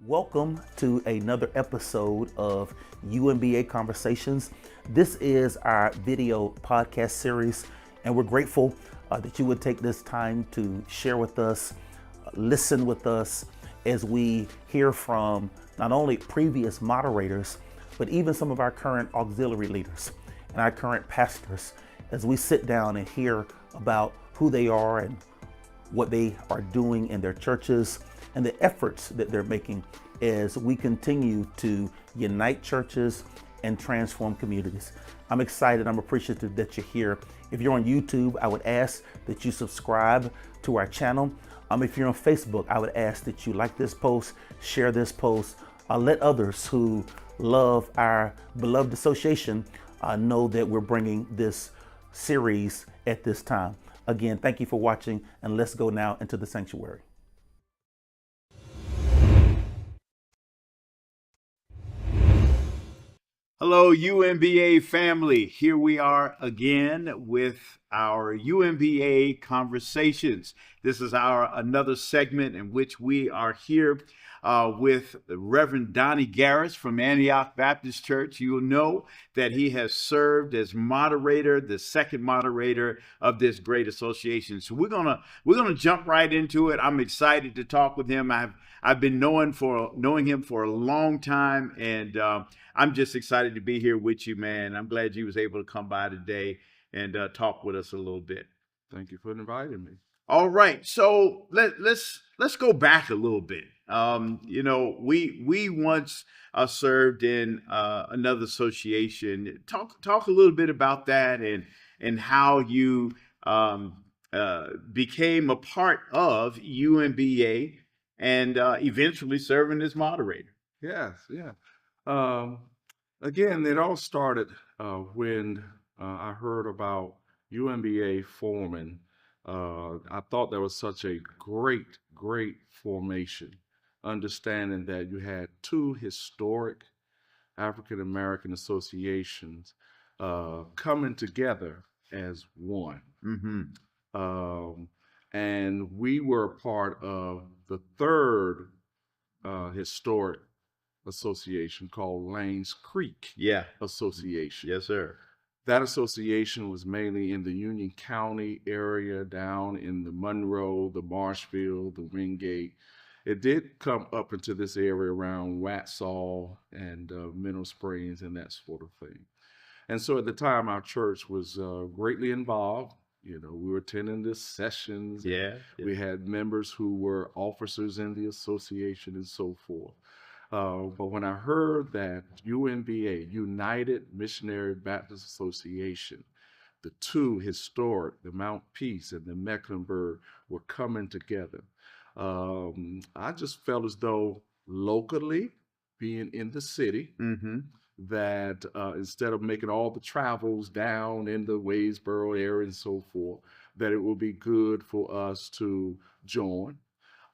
Welcome to another episode of UMBA Conversations. This is our video podcast series, and we're grateful that you would take this time to share with us, listen with us as we hear from not only previous moderators, but even some of our current auxiliary leaders and our current pastors as we sit down and hear about who they are and what they are doing in their churches and the efforts that they're making as we continue to unite churches and transform communities. I'm excited. I'm appreciative that you're here. If you're on YouTube, I would ask that you subscribe to our channel. If you're on Facebook, I would ask that you like this post, share this post, let others who love our beloved association know that we're bringing this series at this time. Again, thank you for watching, and let's go now into the sanctuary. Hello, UMBA family. Here we are again with our UMBA Conversations. This is another segment in which we are here with the Reverend Donnie Garris from Antioch Baptist Church. You will know that he has served as moderator, the second moderator of this great association. So we're gonna jump right into it. I'm excited to talk with him. I've been knowing him for a long time, and I'm just excited to be here with you, man. I'm glad you was able to come by today and talk with us a little bit. Thank you for inviting me. All right, so let's go back a little bit. We once served in another association. Talk a little bit about that and how you became a part of UMBA and eventually serving as moderator. Yes, yeah. Again, it all started when I heard about UMBA forming. I thought that was such a great formation, understanding that you had two historic African American associations coming together as one. Mm-hmm. And we were part of the third historic association called Lanes Creek Association. Yes, sir. That association was mainly in the Union County area, down in the Monroe, the Marshfield, the Wingate. It did come up into this area around Waxhaw and Mineral Springs and that sort of thing. And so at the time, our church was greatly involved. You know, we were attending the sessions. Yeah. We had members who were officers in the association and so forth. But when I heard that UMBA, United Missionary Baptist Association, the two historic, the Mount Peace and the Mecklenburg, were coming together, I just felt as though locally, being in the city, Mm-hmm. that instead of making all the travels down in the Waysboro area and so forth, that it would be good for us to join.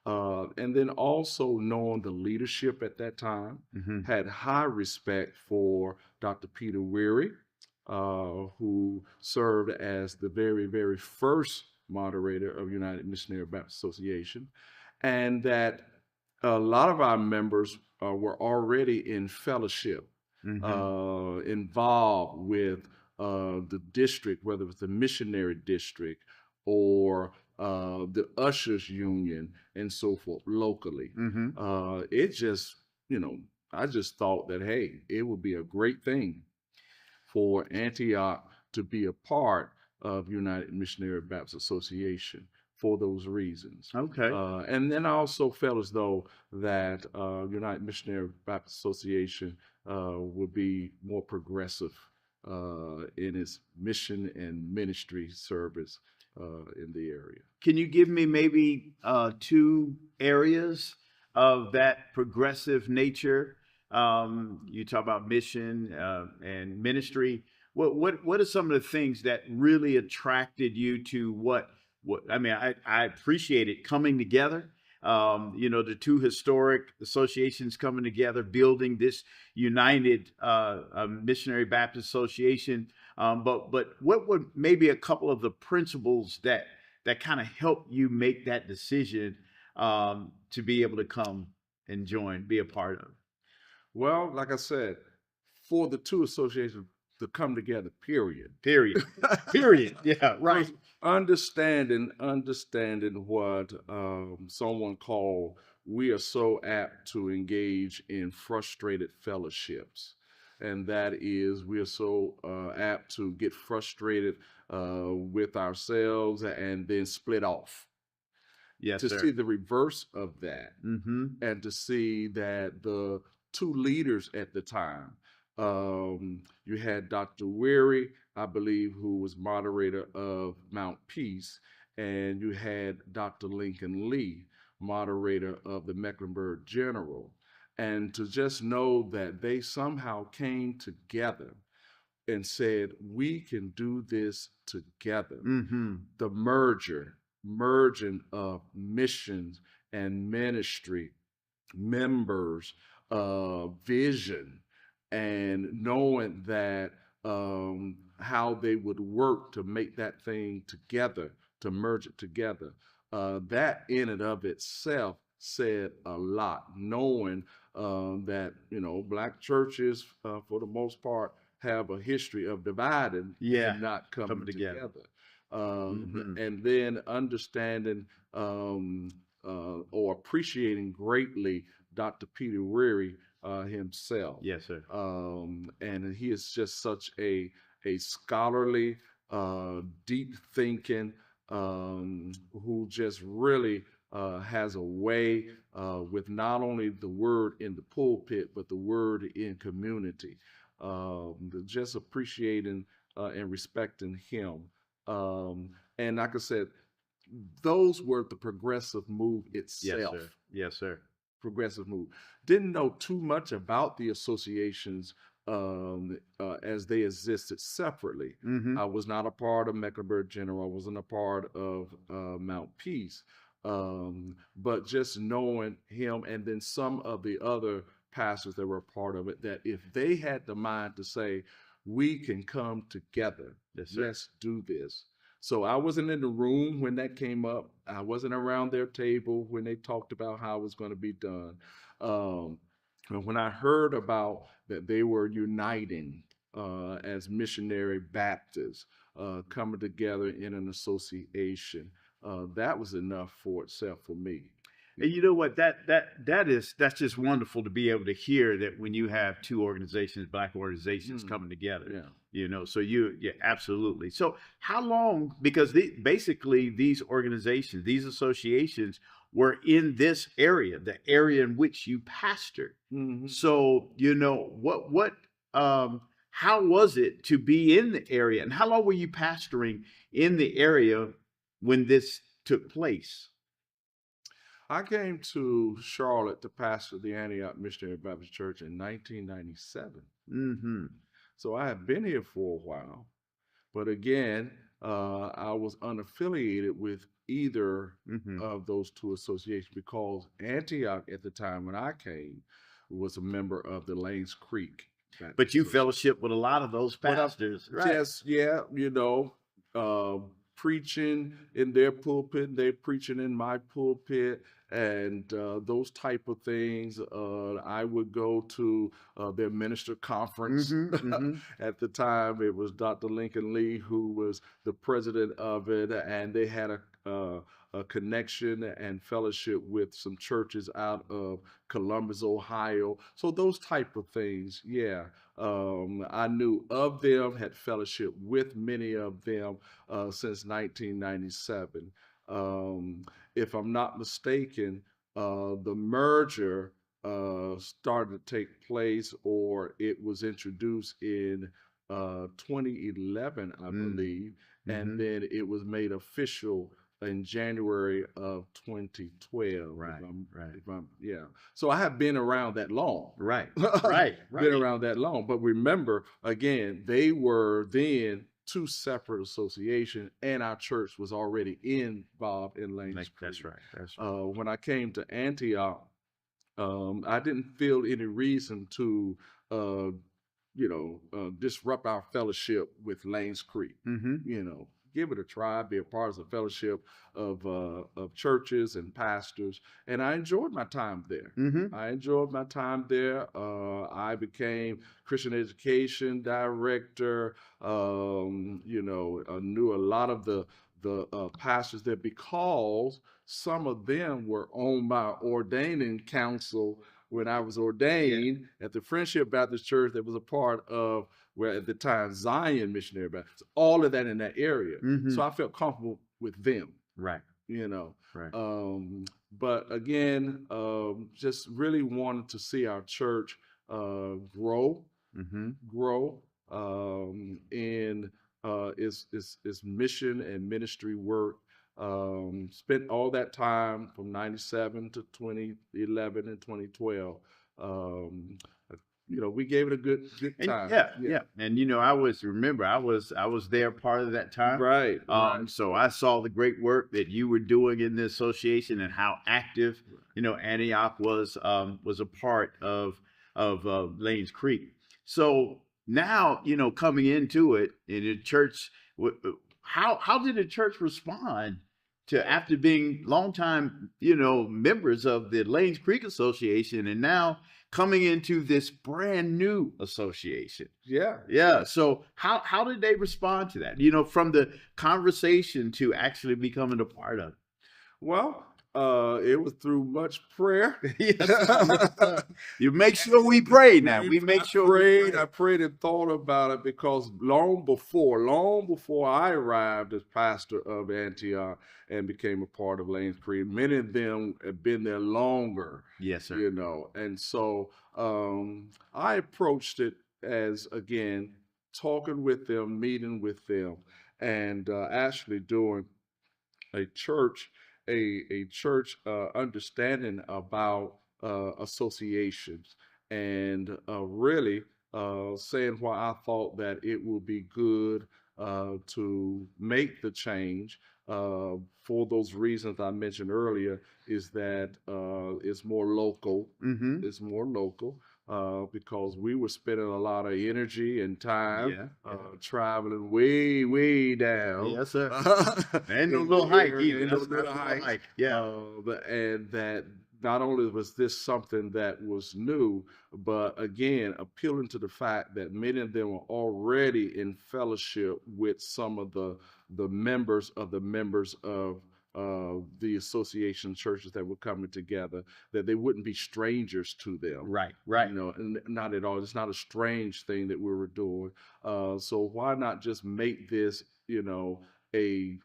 And then also knowing the leadership at that time, Mm-hmm. had high respect for Dr. Peter Weary, who served as the very first moderator of United Missionary Baptist Association, and that a lot of our members were already in fellowship, Mm-hmm. involved with the district, whether it was the missionary district or the ushers union and so forth locally. Mm-hmm. It just, I just thought that, hey, it would be a great thing for Antioch to be a part of United Missionary Baptist Association for those reasons. Okay. And then I also felt as though that United Missionary Baptist Association would be more progressive in its mission and ministry service in the area. Can you give me maybe two areas of that progressive nature? You talk about mission and ministry. What are some of the things that really attracted you to what I mean? I appreciate it coming together. The two historic associations coming together, building this United Missionary Baptist Association. But what would maybe a couple of the principles that kind of help you make that decision to be able to come and join, be a part of? Well, like I said, for the two associations to come together, period. Period. Period. Yeah, right. First, understanding what someone called, we are so apt to engage in frustrated fellowships. And that is, we are so apt to get frustrated with ourselves and then split off. Yes, To sir. see the reverse of that, Mm-hmm. and to see that the two leaders at the time, you had Dr. Weary, I believe, who was moderator of Mount Peace, and you had Dr. Lincoln Lee, moderator of the Mecklenburg General. And to just know that they somehow came together and said, we can do this together. Mm-hmm. The merging of missions and ministry, members, vision, and knowing that how they would work to make that thing together, to merge it together. That in and of itself said a lot, knowing that, Black churches, for the most part, have a history of dividing Yeah, and not coming together. together. Mm-hmm. And then understanding or appreciating greatly Dr. Peter Weary himself. Yes, sir. And he is just such a scholarly, deep thinking, who just really has a way with not only the word in the pulpit, but the word in community. Just appreciating and respecting him. And like I said, those were the progressive move itself. Yes, sir. Yes, sir. Progressive move. Didn't know too much about the associations as they existed separately. Mm-hmm. I was not a part of Mecklenburg General. I wasn't a part of Mount Peace. But just knowing him and then some of the other pastors that were a part of it, that if they had the mind to say, we can come together, Yes, sir. let's do this. So I wasn't in the room when that came up. I wasn't around their table when they talked about how it was going to be done. But when I heard about that they were uniting as missionary Baptists, coming together in an association, that was enough for itself for me. And you know what? That's just wonderful to be able to hear that when you have two organizations, Black organizations, coming together. Yeah. So yeah, absolutely. So how long? Because basically these organizations, these associations, were in this area, the area in which you pastored. Mhm. So how was it to be in the area, and how long were you pastoring in the area when this took place? I came to Charlotte to pastor the Antioch Missionary Baptist Church in 1997. Mm-hmm. So I have been here for a while. But again, I was unaffiliated with either of those two associations because Antioch at the time when I came was a member of the Lanes Creek Baptist But you Association. fellowship with a lot of those pastors, right? Yes, yeah, preaching in their pulpit, they're preaching in my pulpit, and those type of things. I would go to their minister conference. At the time, it was Dr. Lincoln Lee who was the president of it, and they had a connection and fellowship with some churches out of Columbus, Ohio. So those type of things, yeah. I knew of them, had fellowship with many of them since 1997. If I'm not mistaken, the merger started to take place, or it was introduced in 2011, I believe, and then it was made official in January of 2012. Right, Yeah. So I have been around that long. Right. Been around that long. But remember, again, they were then two separate associations, and our church was already involved in Lanes Creek. That's right. When I came to Antioch, I didn't feel any reason to disrupt our fellowship with Lanes Creek. give it a try, be a part of the fellowship of churches and pastors. And I enjoyed my time there. Mm-hmm. I enjoyed my time there. I became Christian education director. Knew a lot of the pastors there because some of them were on my ordaining council when I was ordained at the Friendship Baptist Church that was a part of, where at the time, Zion Missionary Baptist, all of that in that area. Mm-hmm. So I felt comfortable with them, Right. Right. But again, just really wanted to see our church grow, Mm-hmm. in its mission and ministry work. Spent all that time from 97 to 2011 and 2012. We gave it a good And time. yeah. And I was there part of that time. Right. So I saw the great work that you were doing in the association and how active, Antioch was a part of Lanes Creek. So now, coming into it in the church, how did the church respond to, after being longtime, members of the Lanes Creek Association, and now coming into this brand new association? Yeah. So how did they respond to that? From the conversation to actually becoming a part of it? Well, it was through much prayer. Yes. You make sure we pray now. We make sure we pray. I prayed and thought about it because long before I arrived as pastor of Antioch and became a part of Lanes Creek, many of them have been there longer. Yes, sir. And so I approached it as, again, talking with them, meeting with them, and actually doing a church understanding about associations, and really saying why I thought that it would be good to make the change for those reasons I mentioned earlier, is that it's more local. Mm-hmm. It's more local. Because we were spending a lot of energy and time traveling way down. Yes, sir. And no little hike either. No little hike. Yeah. And that not only was this something that was new, but again, appealing to the fact that many of them were already in fellowship with some of the members of the association churches that were coming together, that they wouldn't be strangers to them. Right. And not at all. It's not a strange thing that we were doing. So why not just make this, a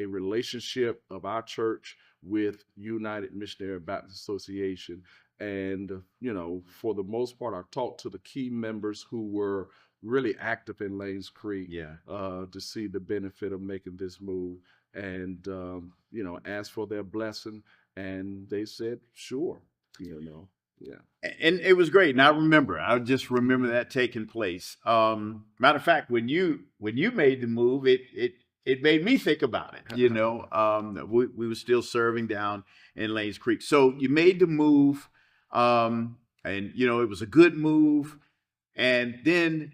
relationship of our church with United Missionary Baptist Association? And, for the most part, I talked to the key members who were really active in Lanes Creek to see the benefit of making this move, and asked for their blessing, and they said sure. And it was great. And I just remember that taking place. Matter of fact, when you made the move, it made me think about it. We were still serving down in Lanes Creek. So you made the move, and it was a good move. And then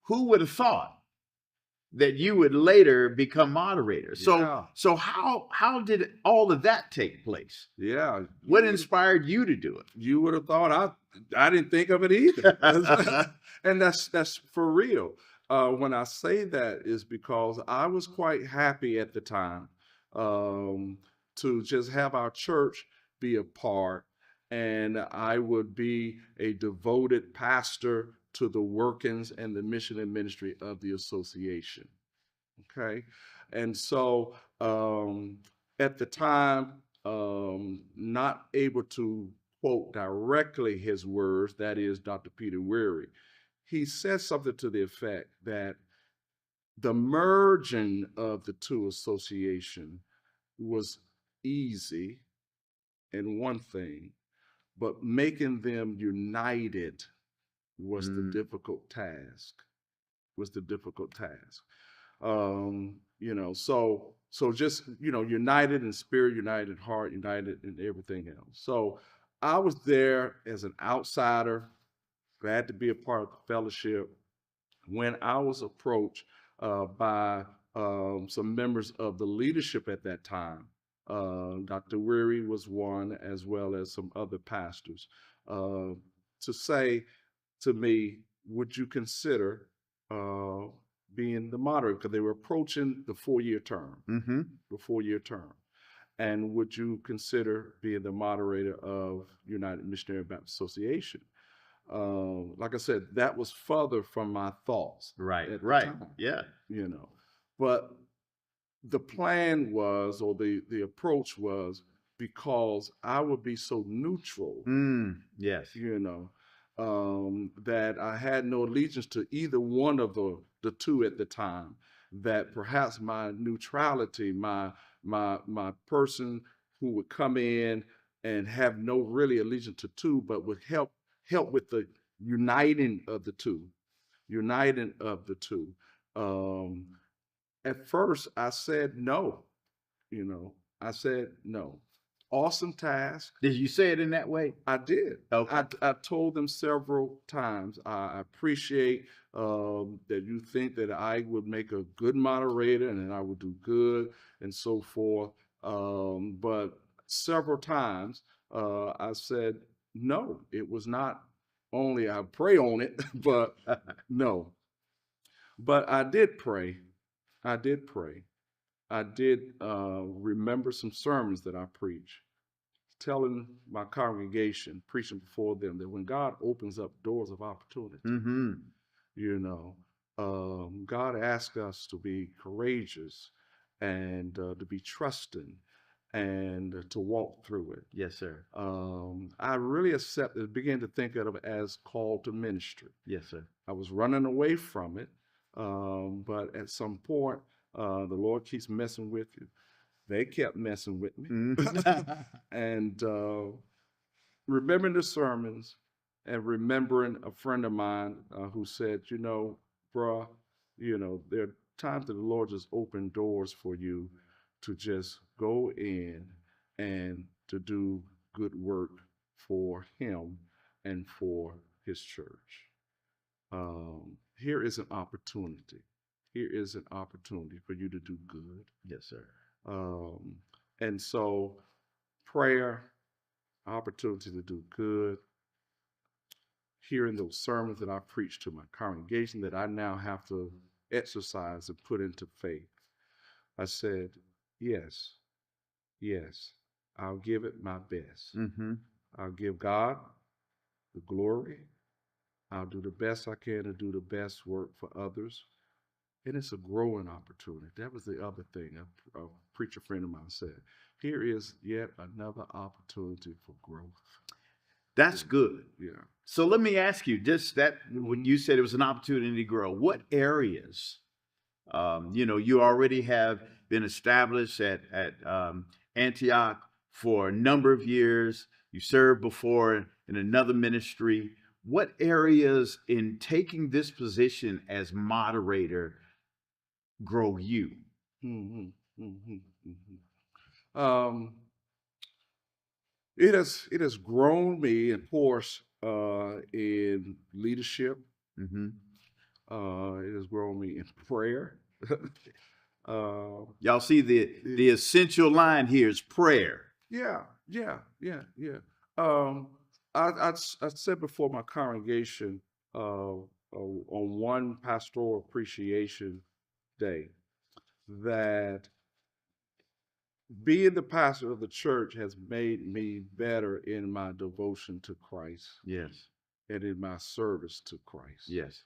who would have thought that you would later become moderator? So how did all of that take place? Yeah. What inspired you to do it? You would have thought I didn't think of it either. And that's for real. When I say that is because I was quite happy at the time to just have our church be a part, and I would be a devoted pastor to the workings and the mission and ministry of the association. Okay. And so at the time, not able to quote directly his words, that is Dr. Peter Weary, he said something to the effect that the merging of the two associations was easy in one thing, but making them united was the difficult task. So just, united in spirit, united in heart, united in everything else. So I was there as an outsider, glad to be a part of the fellowship, when I was approached by some members of the leadership at that time. Dr. Weary was one, as well as some other pastors, to say to me, would you consider being the moderator? Because they were approaching the 4-year term, Mm-hmm. the 4-year term. And would you consider being the moderator of United Missionary Baptist Association? Like I said, that was further from my thoughts Right. at the Right. time, Yeah. you know. But the plan was, or the approach was, because I would be so neutral, Yes. you know, that I had no allegiance to either one of the two at the time, that perhaps my neutrality, my person who would come in and have no really allegiance to two, but would help with the uniting of the two. At first I said no, I said no. Awesome task. Did you say it in that way? I did. Okay. I told them several times, I appreciate that you think that I would make a good moderator and that I would do good and so forth. But several times I said, no, it was not only I pray on it, but no. But I did pray. I did pray. I did remember some sermons that I preached, telling my congregation, preaching before them, that when God opens up doors of opportunity, Mm-hmm. God asks us to be courageous and to be trusting and to walk through it. Yes, sir. I really began to think of it as call to ministry. Yes, sir. I was running away from it, but at some point, the Lord keeps messing with you. They kept messing with me. And remembering the sermons and remembering a friend of mine who said, bruh, there are times that the Lord just opened doors for you to just go in and to do good work for him and for his church. Here is an opportunity. Here is an opportunity for you to do good. Yes, sir. And so prayer, opportunity to do good, hearing those sermons that I preach to my congregation that I now have to exercise and put into faith. I said, yes, I'll give it my best. Mm-hmm. I'll give God the glory. I'll do the best I can to do the best work for others. And it's a growing opportunity. That was the other thing a preacher friend of mine said. Here is yet another opportunity for growth. That's good. Yeah. So let me ask you, just that when you said it was an opportunity to grow, what areas, you already have been established at Antioch for a number of years. You served before in another ministry. What areas in taking this position as moderator grow you? It has grown me, of course, in leadership. Mm-hmm. It has grown me in prayer. Y'all see the essential line here is prayer. Yeah. I said before my congregation on one pastoral appreciation day that being the pastor of the church has made me better in my devotion to Christ. Yes. And in my service to Christ. Yes.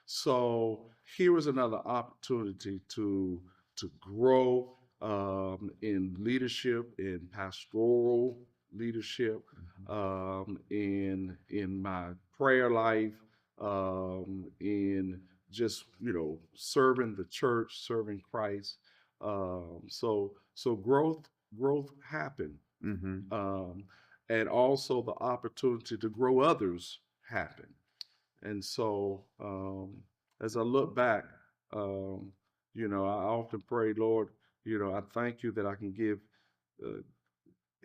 So here was another opportunity to grow in leadership, in pastoral leadership, in my prayer life, in just serving the church, serving Christ. So growth happened, and also the opportunity to grow others happened. And so as I look back, I often pray, Lord, I thank you that I can give,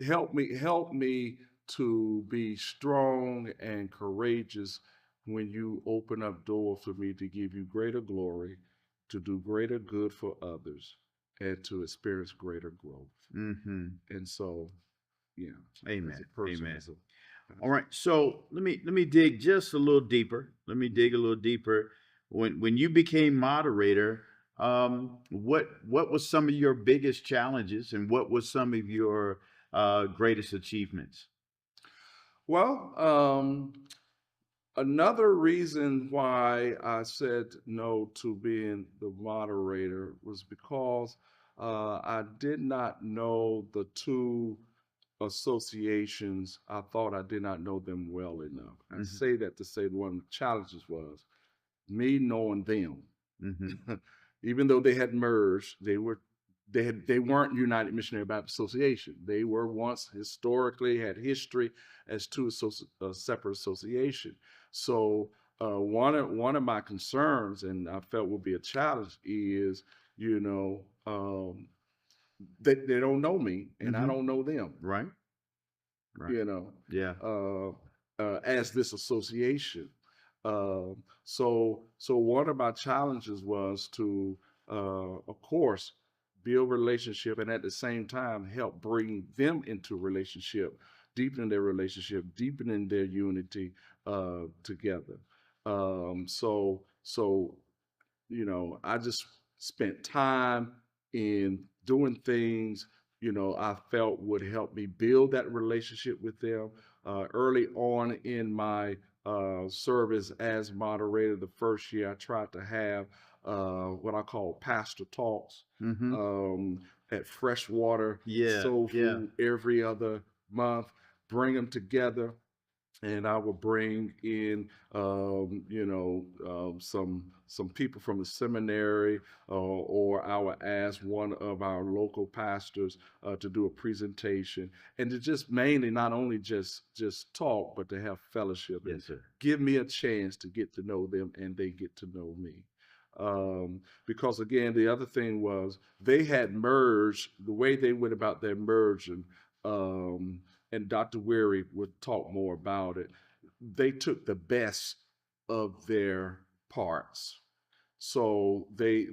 help me to be strong and courageous when you open up doors for me to give you greater glory to do greater good for others, and to experience greater growth. Mm-hmm. And so, yeah, Amen. as a person, Amen. as a All right. So let me dig just a little deeper. Let me dig a little deeper. When you became moderator, what was some of your biggest challenges, and what was some of your greatest achievements? well, another reason why I said no to being the moderator was because I did not know the two associations. I thought I did not know them well enough. I Mm-hmm. say that to say one of the challenges was me knowing them. Mm-hmm. Even though they had merged, they weren't United Missionary Baptist Association. They were once historically had history as two separate associations. So one of my concerns, and I felt would be a challenge, is you know they don't know me and I Mm-hmm. don't know them. Right. Right. You know, Yeah. as this association. So one of my challenges was to, of course, build relationship and at the same time help bring them into relationship, deepening their relationship, deepening their unity together. So I just spent time in doing things, I felt would help me build that relationship with them. Early on in my service as moderator, the first year, I tried to have what I call pastor talks Mm-hmm. at Freshwater Yeah. Soul Yeah. Food every other month, bring them together, and I will bring in, some people from the seminary, or I will ask one of our local pastors to do a presentation, and to just mainly not only just talk, but to have fellowship and Yes, sir. give me a chance to get to know them, and they get to know me. Because again, the other thing was they had merged the way they went about their merging. And Dr. Weary would talk more about it. They took the best of their parts. So they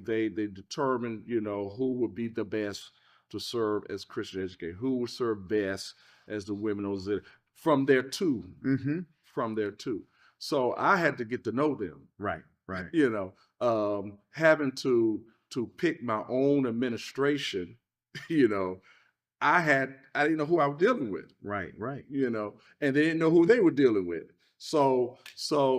determined, who would be the best to serve as Christian educator, who would serve best as the women auxiliary from their two, Mm-hmm. from their two. So I had to get to know them, Right. Right. having to pick my own administration, you know, I didn't know who I was dealing with, Right. Right. and they didn't know who they were dealing with. So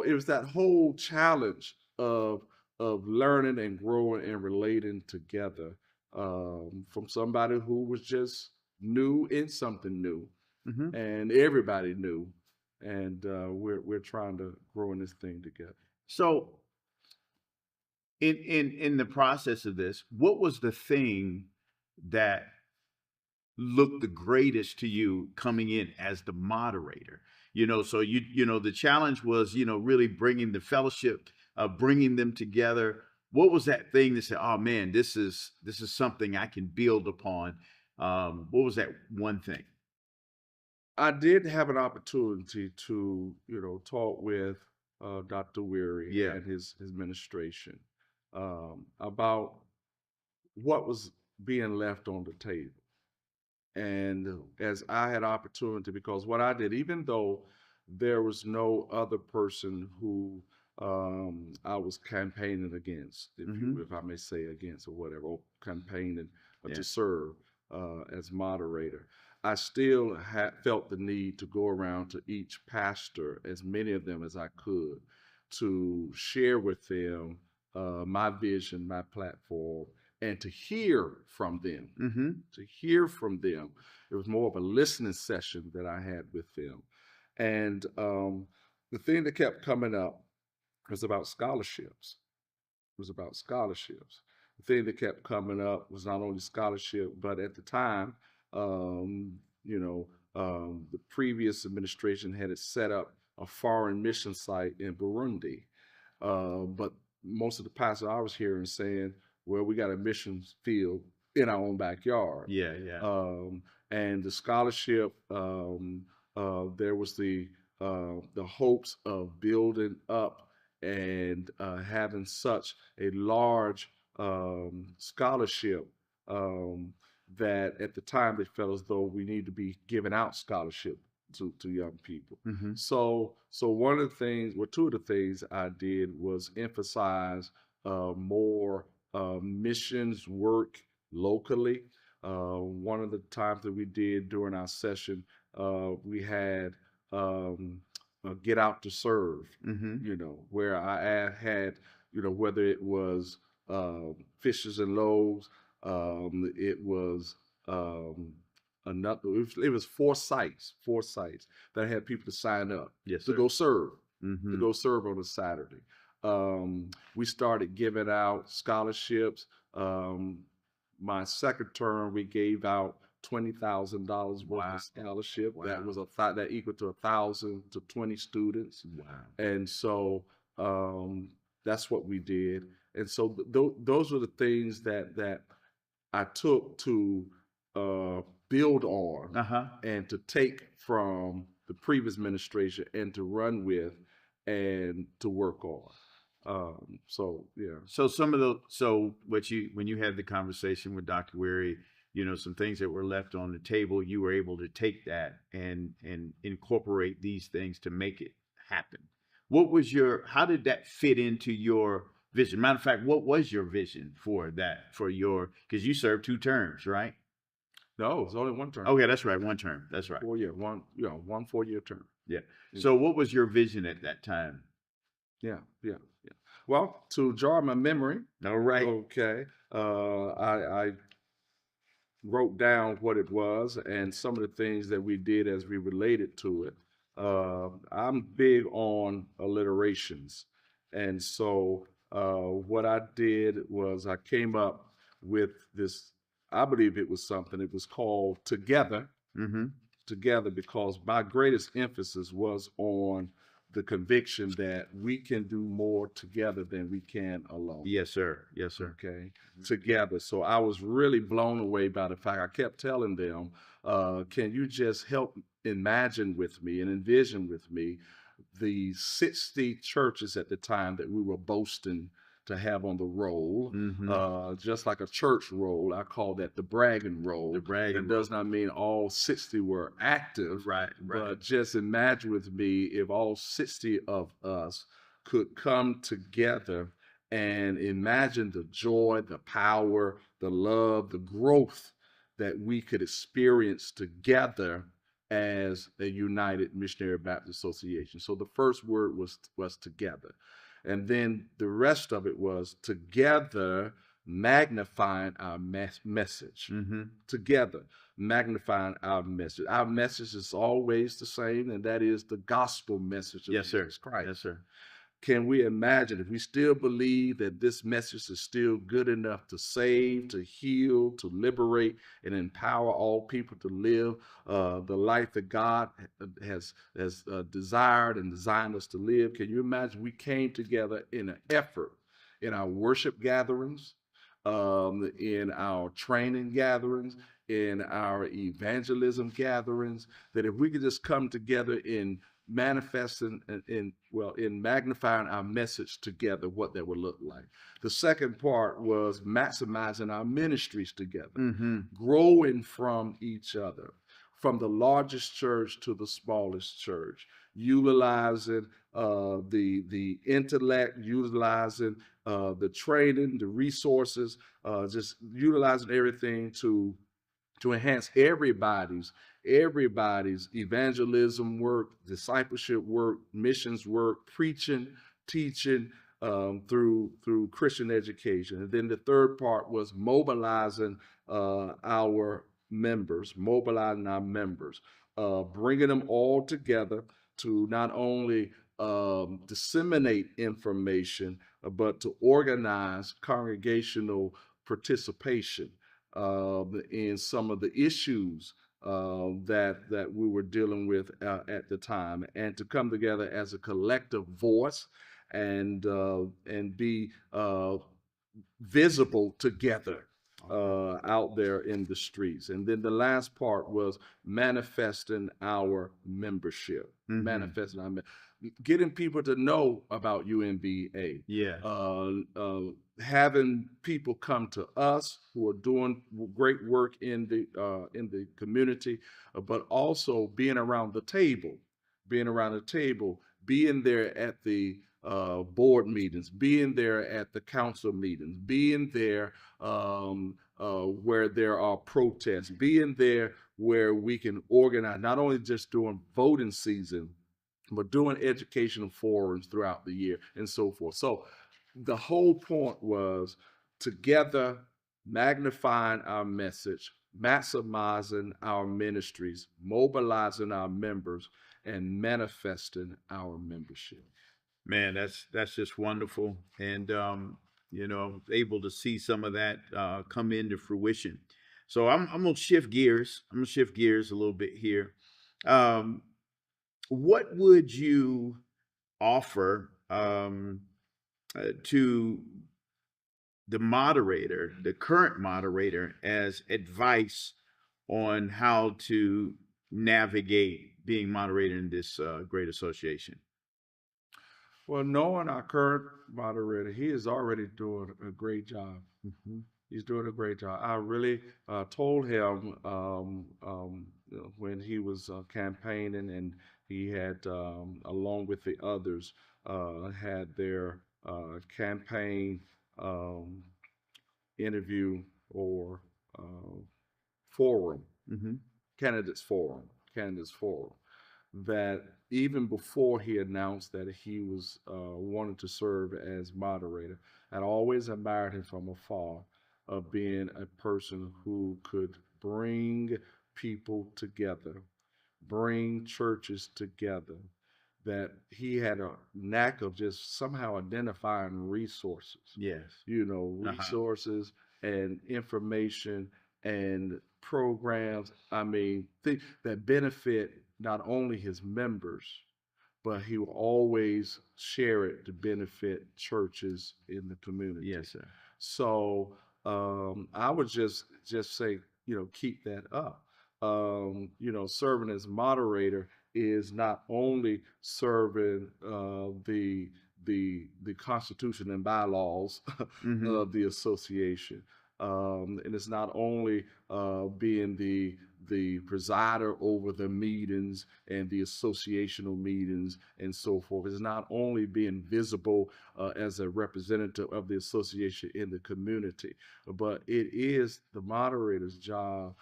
it was that whole challenge of learning and growing and relating together, from somebody who was just new in something new, Mm-hmm. and everybody knew, and we're trying to grow in this thing together. So in the process of this, what was the thing that looked the greatest to you coming in as the moderator? So the challenge was, really bringing the fellowship, bringing them together. What was that thing that said, oh man, this is something I can build upon? What was that one thing? I did have an opportunity to, talk with Dr. Weary Yeah. and his administration, about what was being left on the table. And as I had opportunity, because what I did, even though there was no other person who I was campaigning against, Mm-hmm. if I may say against or whatever, or campaigning Yeah. to serve as moderator, I still had felt the need to go around to each pastor, as many of them as I could, to share with them my vision, my platform, and to hear from them. Mm-hmm. To hear from them. It was more of a listening session that I had with them. And the thing that kept coming up was about scholarships. It was about scholarships. The thing that kept coming up was not only scholarship, but at the time, the previous administration had set up a foreign mission site in Burundi. But most of the pastors I was hearing saying, well, we got a missions field in our own backyard. Yeah. Yeah. And the scholarship, there was the hopes of building up and having such a large scholarship that at the time they felt as though we need to be giving out scholarship to young people. Mm-hmm. So one of the things, well, two of the things I did was emphasize more missions work locally. One of the times that we did during our session, we had Get Out to Serve, Mm-hmm. where I had, whether it was Fishes and Loaves, it was um, it was four sites that had people to sign up Yes, to sir. go serve, Mm-hmm. on a Saturday. We started giving out scholarships. My second term, we gave out $20,000 worth Wow. of scholarship. Wow. That was that equal to 1,000 to 20 students. Wow. And so that's what we did. And so those were the things that I took to build on Uh-huh. and to take from the previous administration and to run with and to work on. So yeah. So when you had the conversation with Dr. Weary, some things that were left on the table, you were able to take that and incorporate these things to make it happen. How did that fit into your vision? Matter of fact, what was your vision for that, because you served 2 terms, right? No, it's only one term. Okay, that's right. 1 term. That's right. 4 year, one 4-year term. Yeah. So what was your vision at that time? Yeah. Well, to jar my memory. All right. Okay. I wrote down what it was and some of the things that we did as we related to it. I'm big on alliterations. And so what I did was I came up with this, I believe it was called Together. Mm-hmm. Together, because my greatest emphasis was on the conviction that we can do more together than we can alone. Yes, sir. Yes, sir. Okay. Together. So I was really blown away by the fact I kept telling them, can you just help imagine with me and envision with me the 60 churches at the time that we were boasting to have on the roll, just like a church roll. I call that the bragging roll. The bragging It does not mean all 60 were active, right. but just imagine with me if all 60 of us could come together and imagine the joy, the power, the love, the growth that we could experience together as a United Missionary Baptist Association. So the first word was together. And then the rest of it was together magnifying our message. Mm-hmm. Together magnifying our message. Our message is always the same, and that is the gospel message of Jesus Christ. Yes, sir. Can we imagine if we still believe that this message is still good enough to save, to heal, to liberate, and empower all people to live the life that God has desired and designed us to live? Can you imagine we came together in an effort in our worship gatherings, in our training gatherings, in our evangelism gatherings, that if we could just come together in manifesting in magnifying our message together, what that would look like. The second part was maximizing our ministries together, growing from each other, from the largest church to the smallest church, utilizing the intellect, utilizing the training, the resources, just utilizing everything to enhance everybody's evangelism work, discipleship work, missions work, preaching, teaching, through Christian education. And then the third part was mobilizing our members, bringing them all together to not only disseminate information, but to organize congregational participation in some of the issues that we were dealing with at the time, and to come together as a collective voice and be visible together out there in the streets. And then the last part was manifesting our membership. getting people to know about UMBA, Yeah. having people come to us who are doing great work in the community, but also being around the table, being there at the board meetings, being there at the council meetings, being there where there are protests, being there where we can organize, not only just during voting season, but doing educational forums throughout the year and so forth. So the whole point was together magnifying our message, maximizing our ministries, mobilizing our members, and manifesting our membership. Man, that's just wonderful, and able to see some of that come into fruition. So I'm gonna shift gears. I'm gonna shift gears a little bit here. Um, what would you offer to the moderator, the current moderator, as advice on how to navigate being moderator in this great association? Well, knowing our current moderator, he is already doing a great job. Mm-hmm. He's doing a great job. I really told him when he was campaigning, and he had, along with the others, had their campaign um, interview or uh, forum, Mm-hmm. candidates forum, candidates forum, that even before he announced that he was wanting to serve as moderator, I'd always admired him from afar of being a person who could bring people together, bring churches together, that he had a knack of just somehow identifying resources, Yes. Uh-huh. resources and information and programs. I mean, that benefit not only his members, but he will always share it to benefit churches in the community. Yes, sir. So I would just say, keep that up. Serving as moderator is not only serving the Constitution and bylaws Mm-hmm. of the association, and it's not only being the presider over the meetings and the associational meetings and so forth. It's not only being visible as a representative of the association in the community, but it is the moderator's job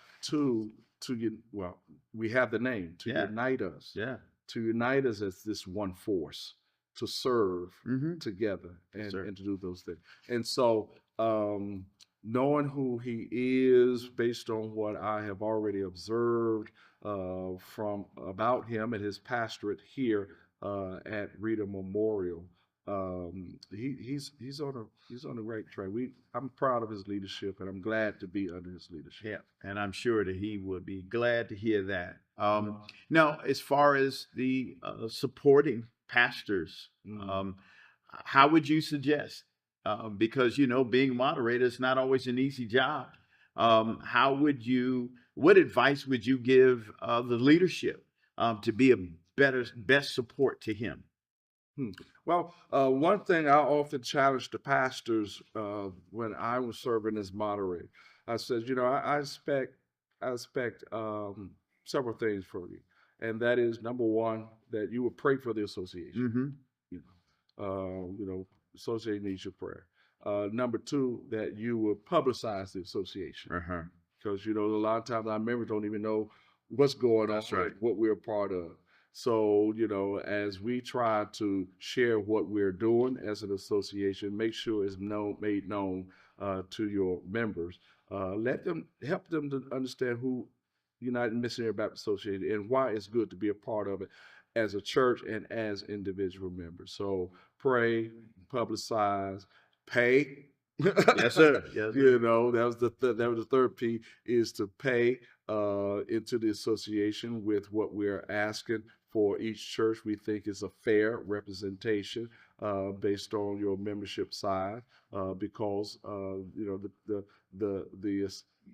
well, we have the name, to Yeah. unite us, Yeah. to unite us as this one force, to serve Mm-hmm. together Sir. and to do those things. And so, knowing who he is based on what I have already observed from about him and his pastorate here at Rita Memorial, he's on the right track. I'm proud of his leadership, and I'm glad to be under his leadership. Yeah, and I'm sure that he would be glad to hear that. Now, as far as the supporting pastors, how would you suggest? Because being moderator is not always an easy job. What advice would you give the leadership to be a best support to him? Well, one thing I often challenge the pastors when I was serving as moderator, I said, I expect several things from you, and that is number one, that you would pray for the association. Mm-hmm. Association needs your prayer. Number two, that you would publicize the association, Uh-huh. because a lot of times our members don't even know what's going on, That's right. what we're a part of. So, as we try to share what we're doing as an association, make sure it's made known to your members. Help them to understand who United Missionary Baptist Association and why it's good to be a part of it as a church and as individual members. So pray, publicize, pay. Yes, sir. Yes, sir. That was the third P, is to pay into the association with what we're asking for each church. We think is a fair representation based on your membership size, because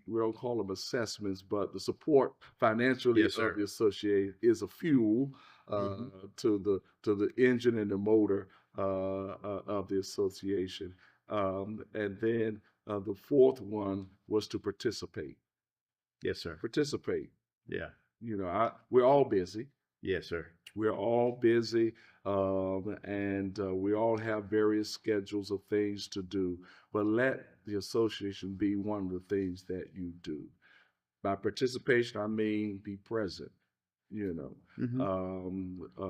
we don't call them assessments, but the support financially Yes, of sir. the association is a fuel to the engine and the motor of the association. And then the fourth one was to participate. Yes, sir. Participate. Yeah. We're all busy. Yes, sir. We're all busy, and we all have various schedules of things to do. But let the association be one of the things that you do. By participation, I mean be present.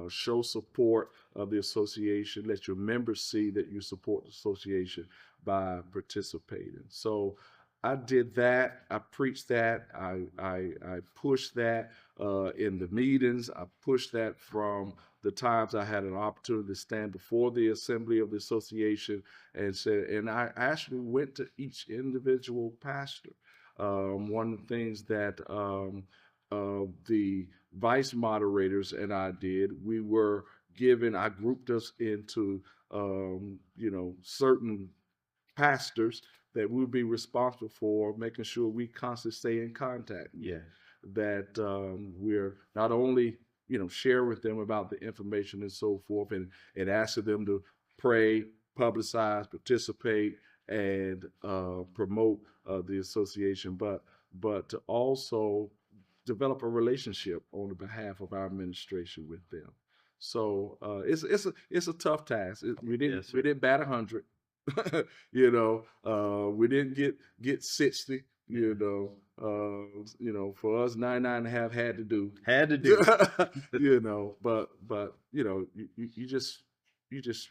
Show support of the association. Let your members see that you support the association by participating. So I did that. I preached that. I pushed that in the meetings. I pushed that from the times I had an opportunity to stand before the assembly of the association and said, and I actually went to each individual pastor. One of the things that the vice moderators and I did, I grouped us into, certain pastors that we'll be responsible for making sure we constantly stay in contact. Yeah. That we're not only, share with them about the information and so forth and asking them to pray, publicize, participate, and promote the association, but to also develop a relationship on the behalf of our administration with them. So it's a tough task. We didn't bat 100. We didn't get 60. For us, 99 and a half had to do. But you just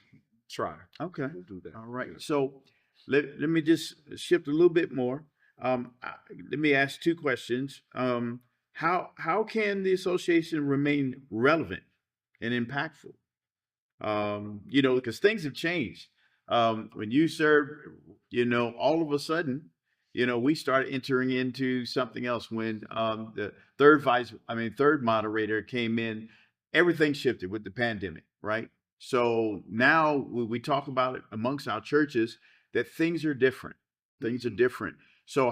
try. Okay. To do that. All right. So let me just shift a little bit more. Let me ask two questions. How can the association remain relevant and impactful? Because things have changed. When you served, all of a sudden, we started entering into something else. When the third moderator came in, everything shifted with the pandemic, right? So now we talk about it amongst our churches that things are different. Things are different. So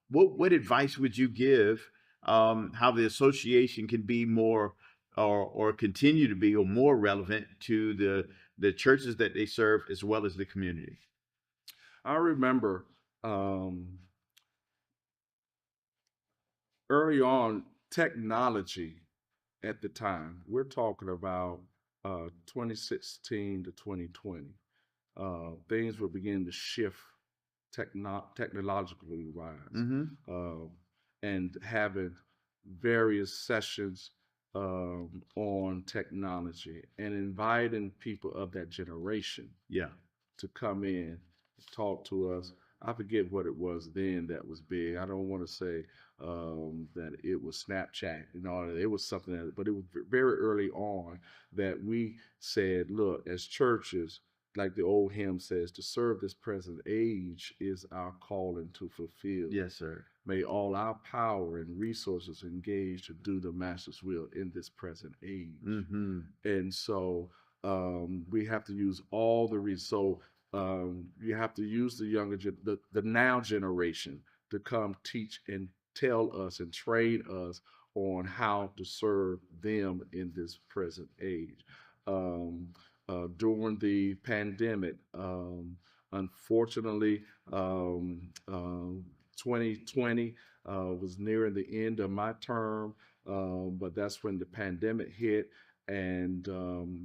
what advice would you give how the association can be more or continue to be or more relevant to the churches that they serve as well as the community? I remember early on, technology at the time, we're talking about 2016 to 2020, things were beginning to shift technologically wise, and having various sessions on technology and inviting people of that generation to come in and talk to us. I forget what it was then that was big. I don't want to say that it was Snapchat and all that. It was something but it was very early on that we said, look, as churches, like the old hymn says, to serve this present age is our calling to fulfill. Yes, sir. May all our power and resources engage to do the Master's will in this present age. And so we have to use all the resources. You have to use the now generation to come teach and tell us and train us on how to serve them in this present age. During the pandemic, unfortunately, 2020 was nearing the end of my term, but that's when the pandemic hit, and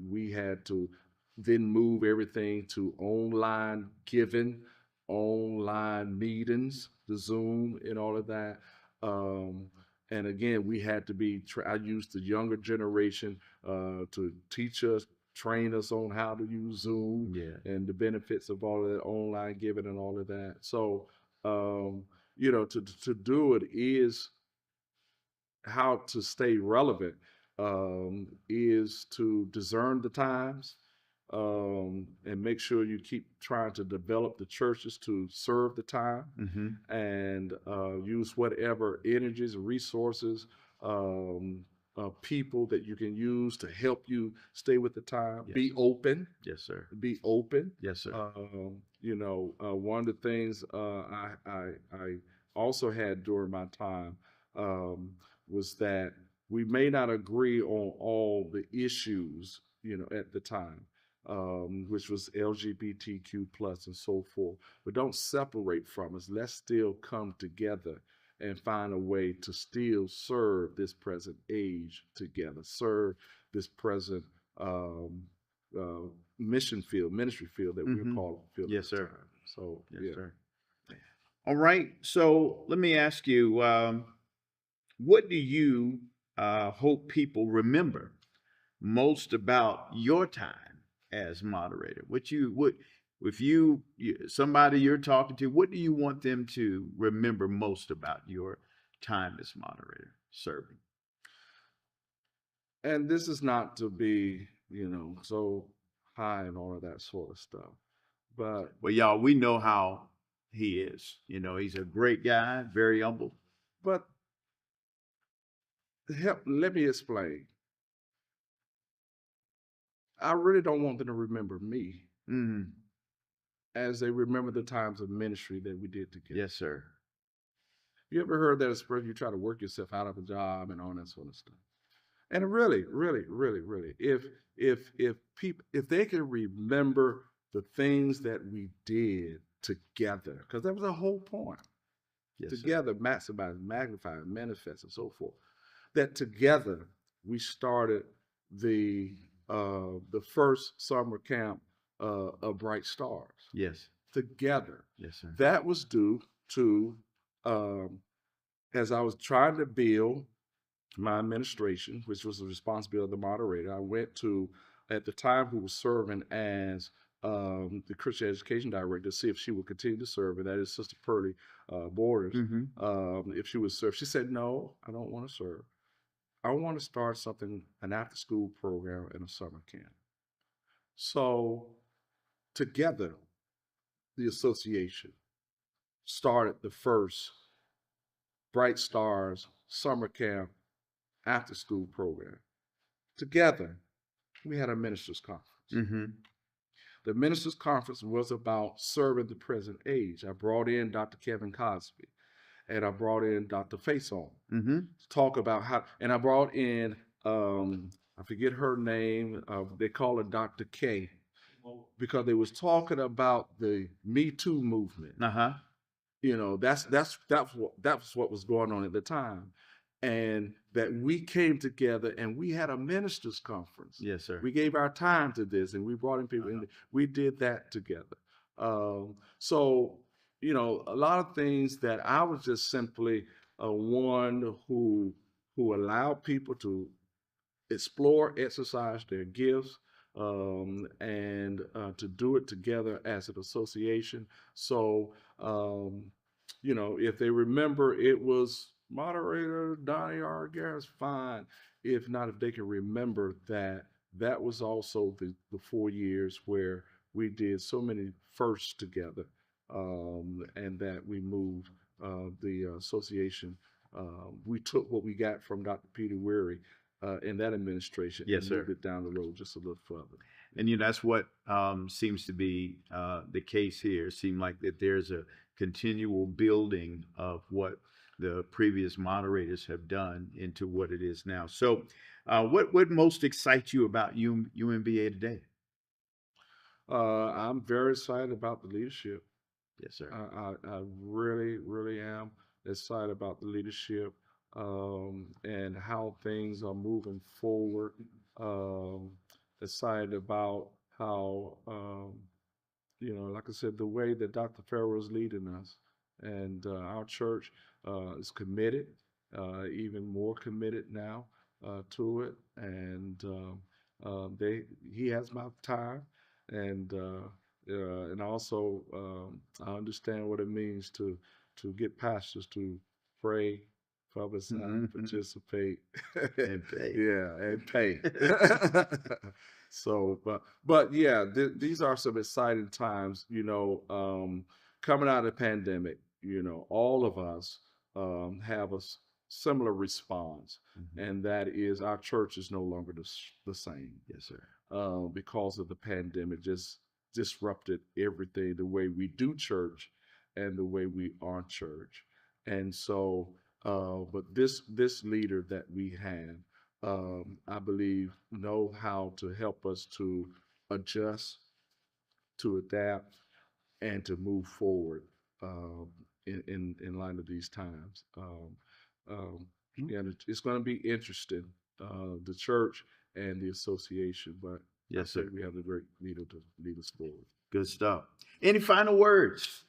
we had to then move everything to online giving, online meetings, the Zoom and all of that. And again, we had to I used the younger generation to teach us, train us on how to use Zoom and the benefits of all of that online giving and all of that. So, to do it is how to stay relevant, is to discern the times, and make sure you keep trying to develop the churches to serve the time, and use whatever energies, resources, people that you can use to help you stay with the time. Yes. Be open. Yes, sir. Be open. Yes, sir. One of the things I also had during my time was that we may not agree on all the issues, at the time, which was LGBTQ plus and so forth. But don't separate from us. Let's still come together and find a way to still serve this present age together, serve this present um, uh, ministry field that we're called field. Yes, at the sir. time. So, Yes, yeah. sir. All right. So let me ask you, what do you hope people remember most about your time as moderator? If somebody you're talking to, what do you want them to remember most about your time as moderator serving? And this is not to be, so high and all of that sort of stuff. But Well, y'all, we know how he is. He's a great guy, very humble. but let me explain. I really don't want them to remember me Mm, as they remember the times of ministry that we did together. yes, sir. You ever heard that expression? You try to work yourself out of a job and all that sort of stuff. And really, really, really, really, if they can remember the things that we did together, because that was the whole point. Yes, Together, maximize, magnify, manifest, and so forth. That together we started the first summer camp of Bright Stars. yes, Together. yes, sir. That was due to as I was trying to build my administration, which was the responsibility of the moderator. I went to, at the time, who was serving as the Christian Education Director, to see if she would continue to serve, and that is Sister Pearlie Borders. If she would serve, she said, "No, I don't want to serve. I want to start something, an after-school program and a summer camp." So together, the association started the first Bright Stars summer camp after school program. Together, we had a ministers' conference. The ministers' conference was about serving the present age. I brought in Dr. Kevin Cosby, and I brought in Dr. Faison to talk about how, and I brought in, I forget her name, they call her Dr. K, because they was talking about the Me Too movement. That's what was going on at the time, and that we came together and we had a ministers' conference. Yes, sir. We gave our time to this, and we brought in people, and we did that together. So a lot of things that I was just simply one who allowed people to explore, exercise their gifts, and to do it together as an association. So, if they remember it was Moderator Donnie R. Garris, fine. If not, if they can remember that that was also the 4 years where we did so many firsts together, and that we moved the association. We took what we got from Dr. Peter Weary in that administration, Yes, and sir. moved it down the road just a little further. And that's what seems to be the case here. It seemed like that there's a continual building of what the previous moderators have done into what it is now. So, what most excites you about UMBA today? I'm very excited about the leadership. Yes, sir. I really, really am excited about the leadership, and how things are moving forward. Excited about how, like I said, the way that Dr. Farrell is leading us, and our church is committed, even more committed now to it, and he has my time, and also I understand what it means to get pastors to pray, publicize, participate, And pay. yeah, and pay. So, but yeah, these are some exciting times. Coming out of the pandemic, all of us have a similar response, and that is our church is no longer the same. Yes, sir. Because of the pandemic, just disrupted everything, the way we do church and the way we are church. And so, but this leader that we have, I believe, know how to help us to adjust, to adapt, and to move forward in light of these times. And it's going to be interesting, the church and the association, but Yes, sir. we have a great leader to lead us forward. Good stuff. Any final words?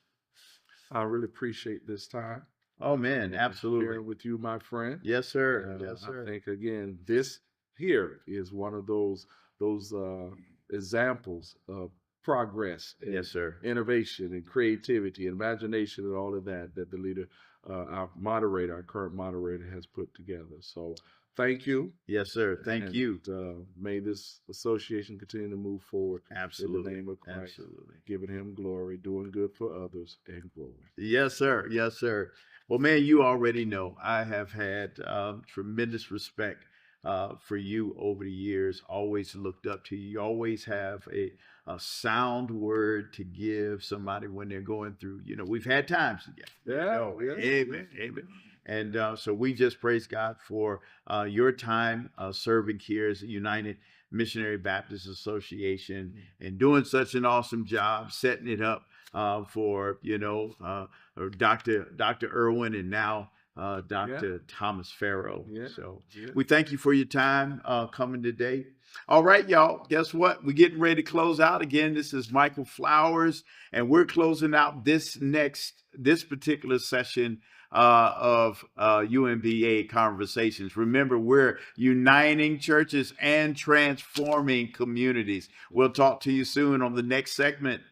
I really appreciate this time. Oh man, absolutely. Sharing with you, my friend. Yes, sir. Yes, I sir. think again, this here is one of those examples of progress, and Yes, sir. innovation and creativity, and imagination, and all of that the leader, our moderator, our current moderator, has put together. So thank you. Yes, sir. Thank And, you. may this association continue to move forward. Absolutely. In the name of Christ. Absolutely. Giving him glory, doing good for others, and glory. Yes, sir. Yes, sir. Well, man, you already know I have had tremendous respect for you over the years. Always looked up to you. You always have a sound word to give somebody when they're going through. We've had times together. Yeah. Amen. Amen. And so we just praise God for your time serving here as the United Missionary Baptist Association and doing such an awesome job setting it up for Dr. Irwin and now Dr. Thomas Farrow. Yeah. So we thank you for your time coming today. All right, y'all. Guess what? We're getting ready to close out again. This is Michael Flowers, and we're closing out this particular session of UMBA Conversations. Remember, we're uniting churches and transforming communities. We'll talk to you soon on the next segment.